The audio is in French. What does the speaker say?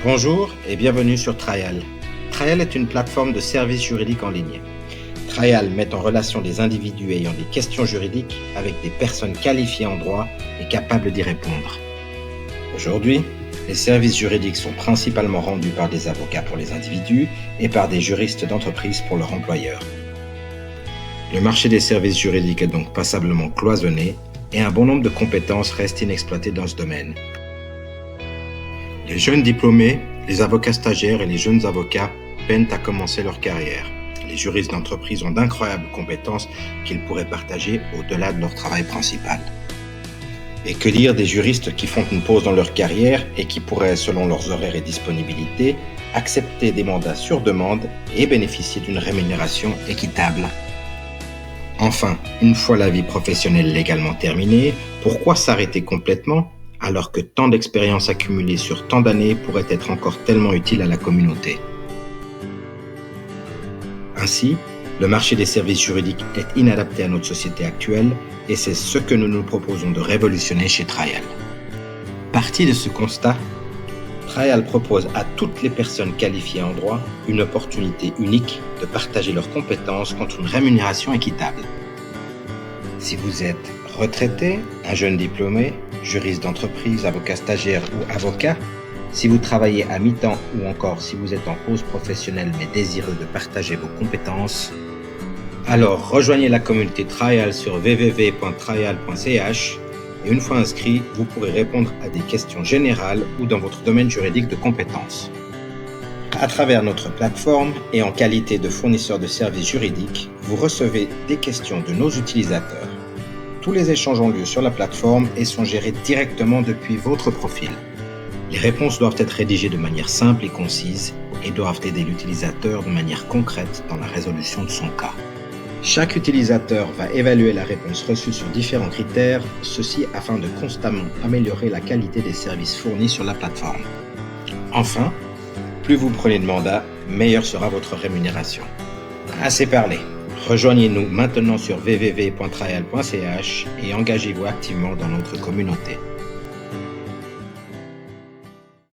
Bonjour et bienvenue sur Trial. Trial est une plateforme de services juridiques en ligne. Trial met en relation des individus ayant des questions juridiques avec des personnes qualifiées en droit et capables d'y répondre. Aujourd'hui, les services juridiques sont principalement rendus par des avocats pour les individus et par des juristes d'entreprise pour leur employeur. Le marché des services juridiques est donc passablement cloisonné et un bon nombre de compétences restent inexploitées dans ce domaine. Les jeunes diplômés, les avocats stagiaires et les jeunes avocats peinent à commencer leur carrière. Les juristes d'entreprise ont d'incroyables compétences qu'ils pourraient partager au-delà de leur travail principal. Et que dire des juristes qui font une pause dans leur carrière et qui pourraient, selon leurs horaires et disponibilités, accepter des mandats sur demande et bénéficier d'une rémunération équitable. Enfin, une fois la vie professionnelle légalement terminée, pourquoi s'arrêter complètement alors que tant d'expériences accumulées sur tant d'années pourraient être encore tellement utiles à la communauté? Ainsi, le marché des services juridiques est inadapté à notre société actuelle et c'est ce que nous nous proposons de révolutionner chez Trial. Parti de ce constat, Trial propose à toutes les personnes qualifiées en droit une opportunité unique de partager leurs compétences contre une rémunération équitable. Si vous êtes retraité, un jeune diplômé, juriste d'entreprise, avocat stagiaire ou avocat, si vous travaillez à mi-temps ou encore si vous êtes en pause professionnelle mais désireux de partager vos compétences, alors rejoignez la communauté Trial sur www.trial.ch et une fois inscrit, vous pourrez répondre à des questions générales ou dans votre domaine juridique de compétences. À travers notre plateforme et en qualité de fournisseur de services juridiques, vous recevez des questions de nos utilisateurs. Tous les échanges ont lieu sur la plateforme et sont gérés directement depuis votre profil. Les réponses doivent être rédigées de manière simple et concise et doivent aider l'utilisateur de manière concrète dans la résolution de son cas. Chaque utilisateur va évaluer la réponse reçue sur différents critères, ceci afin de constamment améliorer la qualité des services fournis sur la plateforme. Enfin, plus vous prenez de mandats, meilleure sera votre rémunération. Assez parlé. Rejoignez-nous maintenant sur www.trial.ch et engagez-vous activement dans notre communauté.